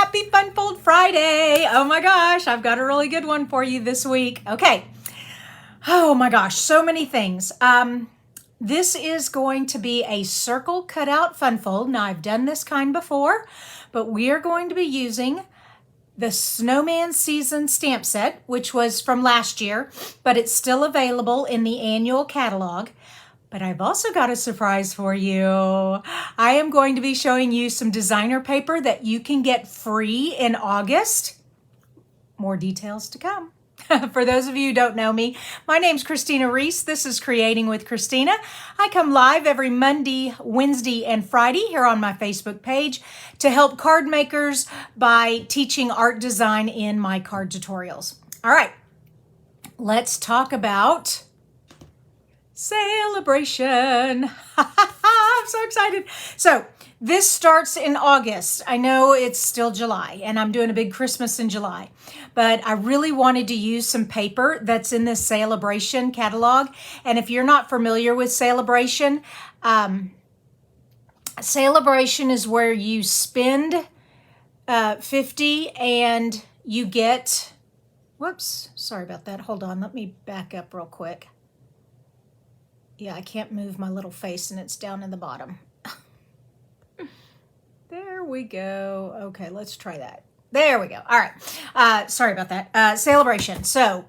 Happy Fun Fold Friday. Oh my gosh, I've got a really good one for you this week. Okay. Oh my gosh, so many things. This is going to be a circle cutout fun fold. Now I've done this kind before, but we are going to be using the Snowman Season stamp set, which was from last year, but it's still available in the annual catalog. But I've also got a surprise for you. I am going to be showing you some designer paper that you can get free in August. More details to come. For those of you who don't know me, my name's Kristina Reese. This is Creating with Kristina. I come live every Monday, Wednesday, and Friday here on my Facebook page to help card makers by teaching art design in my card tutorials. All right, let's talk about Sale-a-bration. I'm so excited. So this starts in August. I know it's still July and I'm doing a big Christmas in July, but I really wanted to use some paper that's in this Sale-a-bration catalog. And if you're not familiar with Sale-a-bration, Sale-a-bration is where you spend $50 and you get, whoops, sorry about that. Hold on, let me back up real quick. Yeah, I can't move my little face and it's down in the bottom. There we go. Okay, let's try that. There we go. All right. Sorry about that. Sale-a-bration. So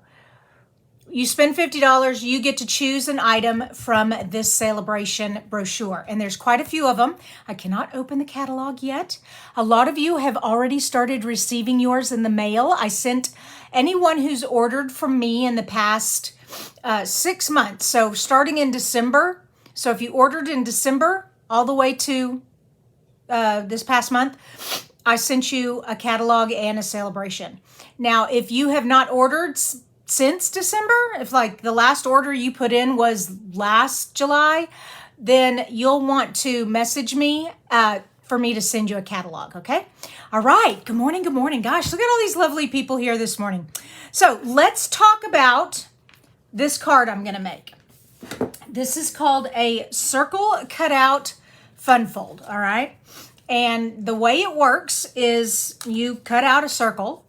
you spend $50, you get to choose an item from this Sale-a-bration brochure. And there's quite a few of them. I cannot open the catalog yet. A lot of you have already started receiving yours in the mail. I sent anyone who's ordered from me in the past 6 months. So starting in December. So if you ordered in December all the way to this past month, I sent you a catalog and a Sale-a-bration. Now, if you have not ordered since December, if like the last order you put in was last July, then you'll want to message me for me to send you a catalog, okay? All right, good morning, good morning. Gosh, look at all these lovely people here this morning. So let's talk about this card I'm gonna make. This is called a circle cutout fun fold, all right? And the way it works is you cut out a circle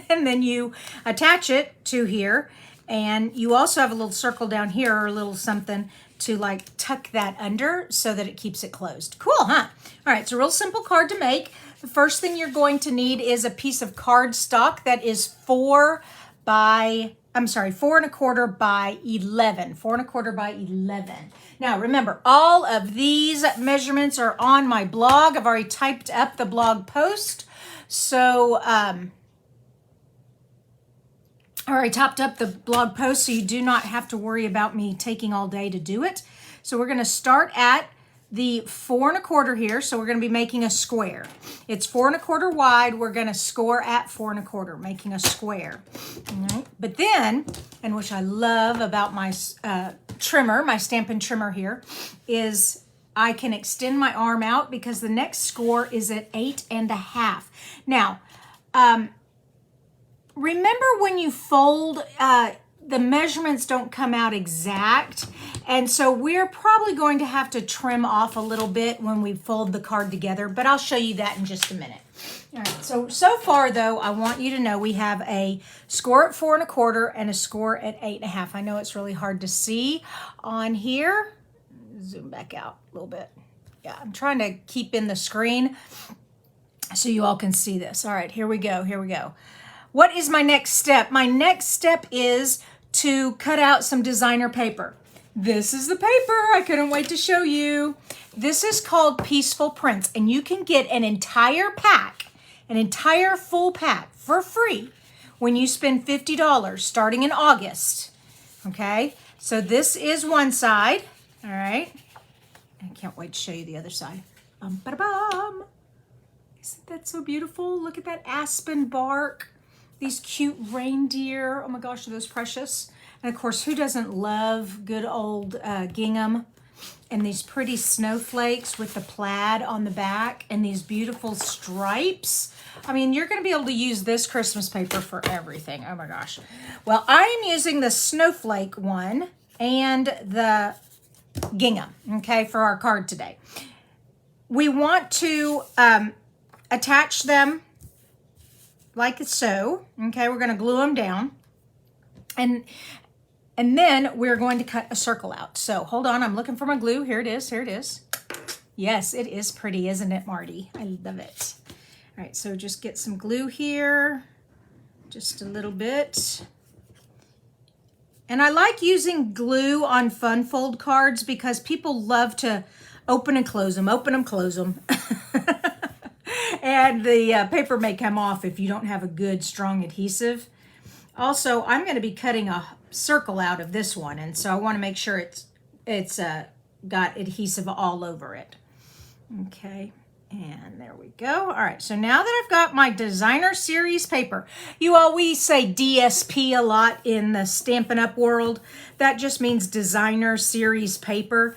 and then you attach it to here. And you also have a little circle down here or a little something to like tuck that under so that it keeps it closed. Cool, huh? All right, it's a real simple card to make. The first thing you're going to need is a piece of cardstock that is 4 4¼ by 11. 4¼ by 11. Now remember, all of these measurements are on my blog. I've already typed up the blog post. So I already topped up the blog post, so you do not have to worry about me taking all day to do it. So we're going to start at the 4¼ here. So we're going to be making a square. It's 4¼ wide. We're going to score at 4¼ making a square. All right. But then, and which I love about my trimmer, my Stampin' Trimmer here, is I can extend my arm out because the next score is at 8½. Now, remember when you fold, the measurements don't come out exact. And so we're probably going to have to trim off a little bit when we fold the card together, but I'll show you that in just a minute. All right, so far though, I want you to know we have a score at 4¼ and a score at 8½. I know it's really hard to see on here. Zoom back out a little bit. Yeah, I'm trying to keep in the screen so you all can see this. All right, here we go, here we go. What is my next step? My next step is to cut out some designer paper. This is the paper. I couldn't wait to show you. This is called Peaceful Prints, and you can get an entire pack, an entire full pack for free when you spend $50 starting in August. Okay, so this is one side. All right, I can't wait to show you the other side. Ba-da-bum. Isn't that so beautiful? Look at that aspen bark. These cute reindeer. Oh my gosh, are those precious? And of course, who doesn't love good old gingham? And these pretty snowflakes with the plaid on the back and these beautiful stripes. I mean, you're going to be able to use this Christmas paper for everything. Oh my gosh. Well, I am using the snowflake one and the gingham, okay, for our card today. We want to attach them like so. Okay, we're going to glue them down. And then we're going to cut a circle out. So hold on, I'm looking for my glue. Here it is, here it is. Yes, it is pretty, isn't it, Marty? I love it. All right, so just get some glue here, just a little bit. And I like using glue on fun fold cards because people love to open and close them, open them, close them. And the paper may come off if you don't have a good, strong adhesive. Also, I'm going to be cutting a circle out of this one, and so I want to make sure it's got adhesive all over it. Okay, and there we go. All right, so now that I've got my designer series paper, you always say DSP a lot in the Stampin' Up! World. That just means designer series paper.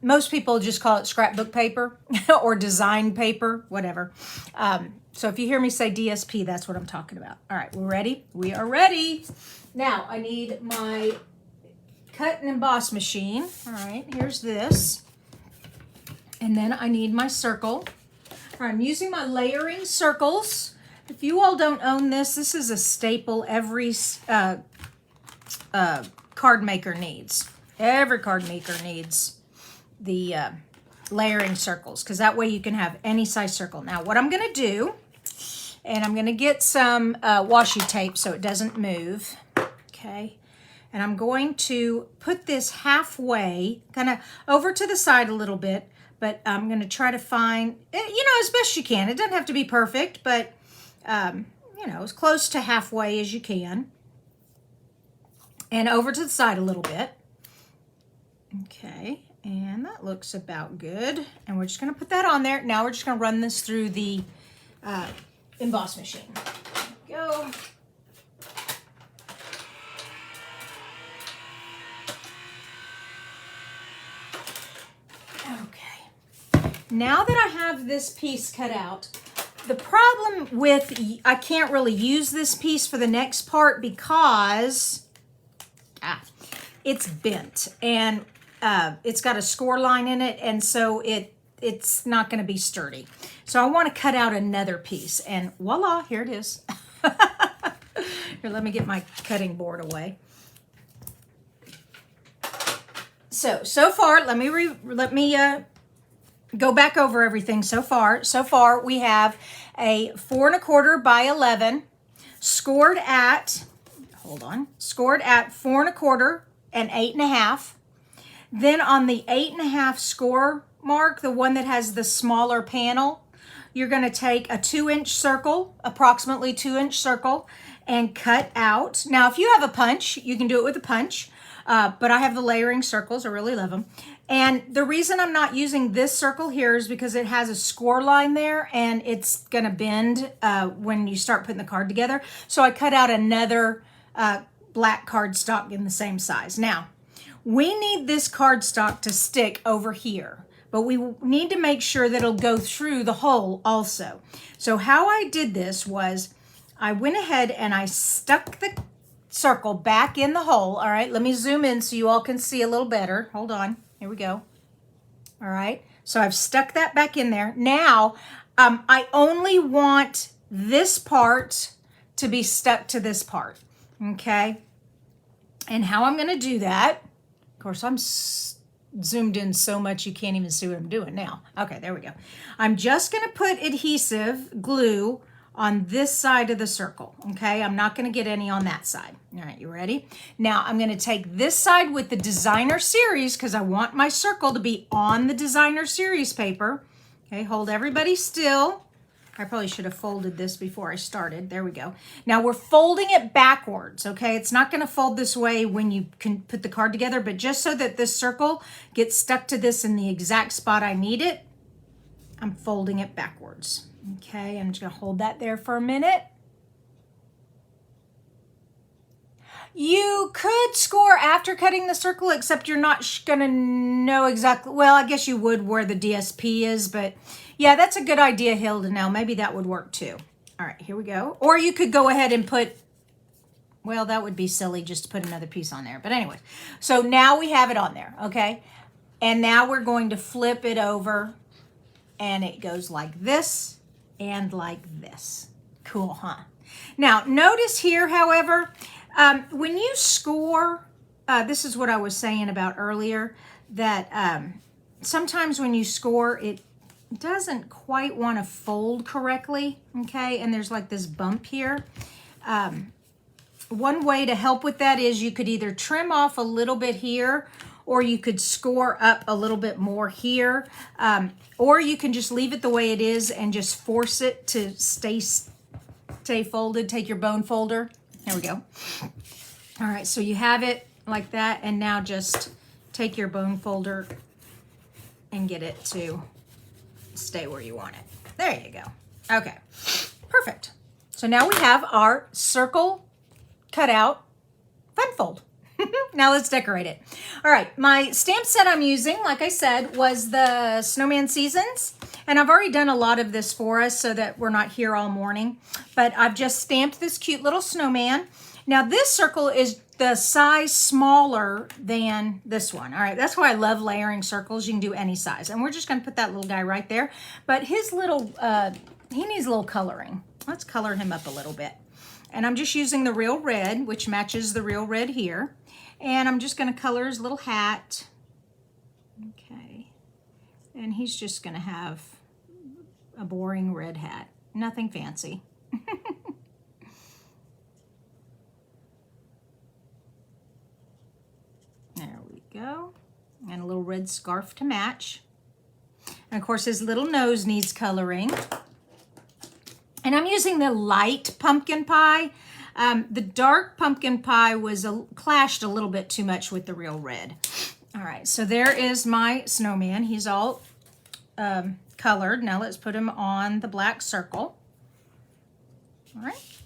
Most people just call it scrapbook paper or design paper, whatever. So if you hear me say DSP, that's what I'm talking about. All right, we're ready? We are ready. Now, I need my cut and emboss machine. All right, here's this. And then I need my circle. All right, I'm using my layering circles. If you all don't own this, this is a staple every card maker needs. Every card maker needs the layering circles, because that way you can have any size circle. Now, what I'm going to do, and I'm going to get some washi tape so it doesn't move. Okay. And I'm going to put this halfway, kind of over to the side a little bit, but I'm going to try to find, as best you can. It doesn't have to be perfect, but, as close to halfway as you can. And over to the side a little bit. Okay, and that looks about good. And we're just going to put that on there. Now we're just going to run this through the emboss machine. There we go. Now that I have this piece cut out, the problem with, I can't really use this piece for the next part because it's bent and it's got a score line in it, and so it's not going to be sturdy. So I want to cut out another piece, and voila, here it is. Here, let me get my cutting board away. So far, let me go back over everything so far. So far, we have a 4 1/4 by 11, scored at 4 1/4 and 8 1/2. Then on the 8 1/2 score mark, the one that has the smaller panel, you're going to take a 2-inch circle, approximately 2-inch circle, and cut out. Now, if you have a punch, you can do it with a punch, but I have the layering circles. I really love them. And the reason I'm not using this circle here is because it has a score line there and it's going to bend when you start putting the card together. So I cut out another black cardstock in the same size. Now, we need this cardstock to stick over here, but we need to make sure that it'll go through the hole also. So how I did this was I went ahead and I stuck the circle back in the hole. All right, let me zoom in so you all can see a little better. Hold on. Here we go. All right, so I've stuck that back in there. Now, I only want this part to be stuck to this part, okay? And how I'm going to do that, of course, I'm zoomed in so much you can't even see what I'm doing now. Okay, there we go. I'm just going to put adhesive glue on this side of the circle, okay? I'm not going to get any on that side. All right, you ready? Now, I'm going to take this side with the designer series because I want my circle to be on the designer series paper. Okay, hold everybody still. I probably should have folded this before I started. There we go. Now, we're folding it backwards, okay? It's not going to fold this way when you can put the card together, but just so that this circle gets stuck to this in the exact spot I need it, I'm folding it backwards. Okay, I'm just going to hold that there for a minute. You could score after cutting the circle, except you're not going to know exactly, well, I guess you would where the DSP is, but yeah, that's a good idea, Hilda. Now, maybe that would work too. All right, here we go. Or you could go ahead and put, well, that would be silly just to put another piece on there. But anyway, so now we have it on there, okay? And now we're going to flip it over, and it goes like this and like this. Cool, huh? Now, notice here, however, when you score, this is what I was saying about earlier, that sometimes when you score, it doesn't quite want to fold correctly, okay? And there's like this bump here. One way to help with that is you could either trim off a little bit here, or you could score up a little bit more here, or you can just leave it the way it is and just force it to stay folded. Take your bone folder. There we go. All right, so you have it like that, and now just take your bone folder and get it to stay where you want it. There you go. Okay, perfect. So now we have our circle cutout fun fold. Now let's decorate it. All right, my stamp set I'm using, like I said, was the Snowman Seasons. And I've already done a lot of this for us so that we're not here all morning. But I've just stamped this cute little snowman. Now this circle is the size smaller than this one. All right, that's why I love layering circles. You can do any size. And we're just gonna put that little guy right there. But his little, he needs a little coloring. Let's color him up a little bit. And I'm just using the real red, which matches the real red here. And I'm just gonna color his little hat. Okay. And he's just gonna have a boring red hat. Nothing fancy. There we go. And a little red scarf to match. And of course his little nose needs coloring. And I'm using the light pumpkin pie. The dark pumpkin pie was clashed a little bit too much with the real red. All right, so there is my snowman. He's all colored. Now let's put him on the black circle. All right,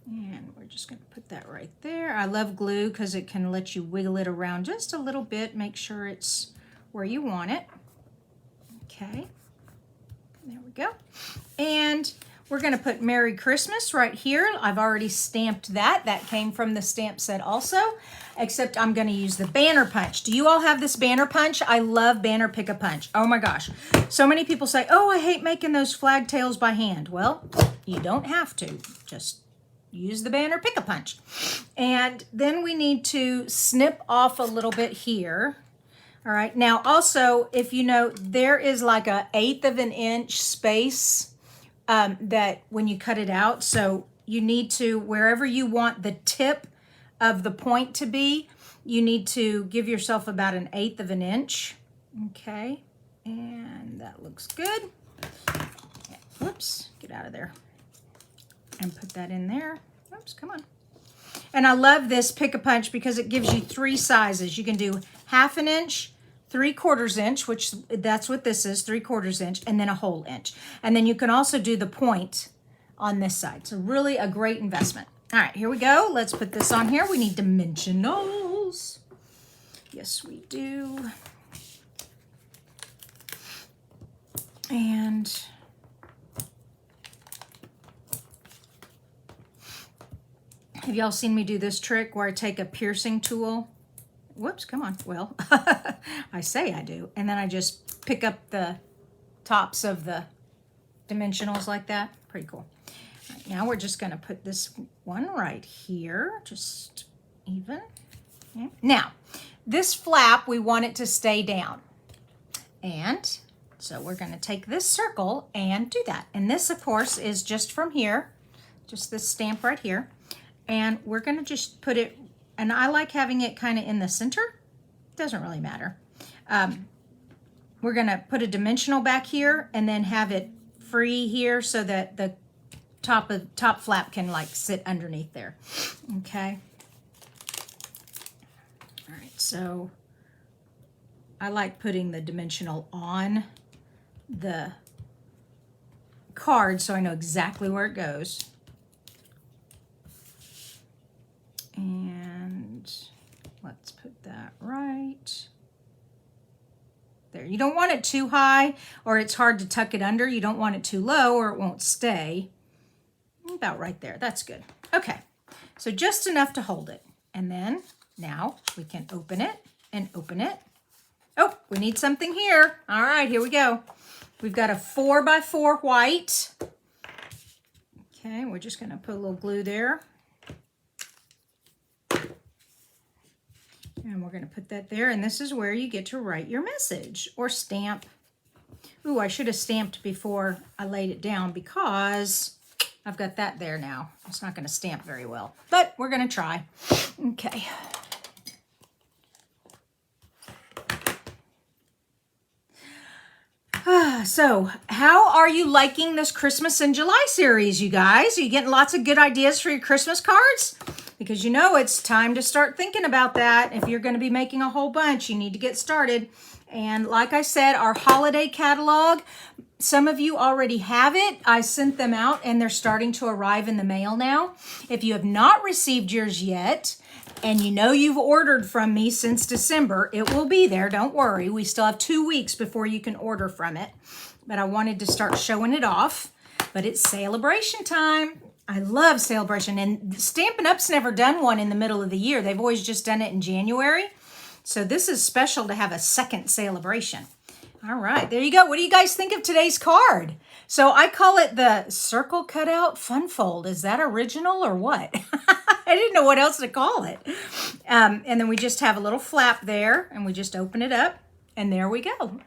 and we're just gonna put that right there. I love glue because it can let you wiggle it around just a little bit, make sure it's where you want it. Okay, there we go. And we're gonna put Merry Christmas right here. I've already stamped that. That came from the stamp set also, except I'm gonna use the banner punch. Do you all have this banner punch? I love banner pick-a-punch. Oh my gosh. So many people say, oh, I hate making those flag tails by hand. Well, you don't have to. Just use the banner pick-a-punch. And then we need to snip off a little bit here. All right, now also, if you know, there is like a 1/8 of an inch space that when you cut it out, so you need to, wherever you want the tip of the point to be, you need to give yourself about 1/8 of an inch. Okay, and that looks good. Whoops, get out of there. And put that in there. Oops, come on. And I love this pick-a-punch because it gives you 3 sizes. You can do 1/2 inch, 3/4 inch, which that's what this is, 3/4 inch, and then a whole inch. And then you can also do the point on this side. So really a great investment. All right, here we go. Let's put this on here. We need dimensionals. Yes, we do. And have y'all seen me do this trick where I take a piercing tool? Whoops, come on. Well, I say I do. And then I just pick up the tops of the dimensionals like that. Pretty cool. All right, now we're just going to put this one right here, just even. Okay. Now, this flap, we want it to stay down. And so we're going to take this circle and do that. And this, of course, is just from here, just this stamp right here. And we're going to just put it, and I like having it kind of in the center. Doesn't really matter. We're going to put a dimensional back here and then have it free here so that the top flap can like sit underneath there. Okay. All right, so I like putting the dimensional on the card so I know exactly where it goes. And let's put that right there. You don't want it too high or it's hard to tuck it under. You don't want it too low or it won't stay. About right there. That's good. Okay, so just enough to hold it. And then now we can open it and open it. Oh, we need something here. All right, here we go. We've got a 4x4 white. Okay, Okay, we're just going to put a little glue there. And we're going to put that there, and this is where you get to write your message or stamp. Ooh, I should have stamped before I laid it down because I've got that there now. It's not going to stamp very well, but we're going to try. Okay. So, how are you liking this Christmas in July series, you guys? Are you getting lots of good ideas for your Christmas cards? Because you know it's time to start thinking about that. If you're going to be making a whole bunch, you need to get started. And like I said, our holiday catalog, some of you already have it. I sent them out and they're starting to arrive in the mail now. If you have not received yours yet, and you know you've ordered from me since December, it will be there. Don't worry. We still have 2 weeks before you can order from it. But I wanted to start showing it off. But it's Sale-a-bration time. I love Sale-a-bration. And Stampin' Up's never done one in the middle of the year. They've always just done it in January. So this is special to have a second Sale-a-bration. All right, there you go. What do you guys think of today's card? So I call it the Circle Cutout Fun Fold. Is that original or what? I didn't know what else to call it. And then we just have a little flap there, and we just open it up, and there we go.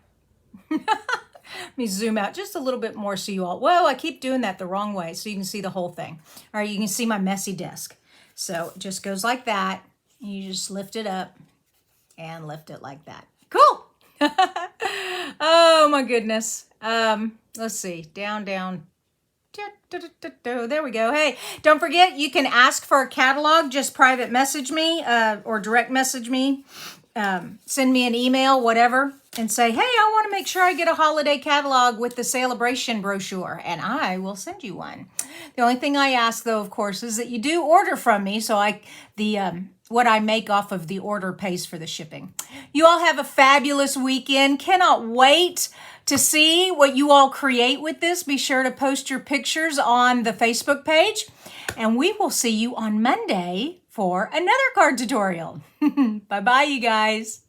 Let me zoom out just a little bit more so you all, whoa, I keep doing that the wrong way so you can see the whole thing. All right, you can see my messy desk. So it just goes like that. You just lift it up and lift it like that. Cool. Oh my goodness. Let's see, down. There we go. Hey, don't forget, you can ask for a catalog. Just private message me or direct message me. Send me an email, whatever, and say, hey, I want to make sure I get a holiday catalog with the Sale-a-bration brochure, and I will send you one. The only thing I ask, though, of course, is that you do order from me, so what I make off of the order pays for the shipping. You all have a fabulous weekend. Cannot wait to see what you all create with this. Be sure to post your pictures on the Facebook page, and we will see you on Monday for another card tutorial. Bye-bye, you guys.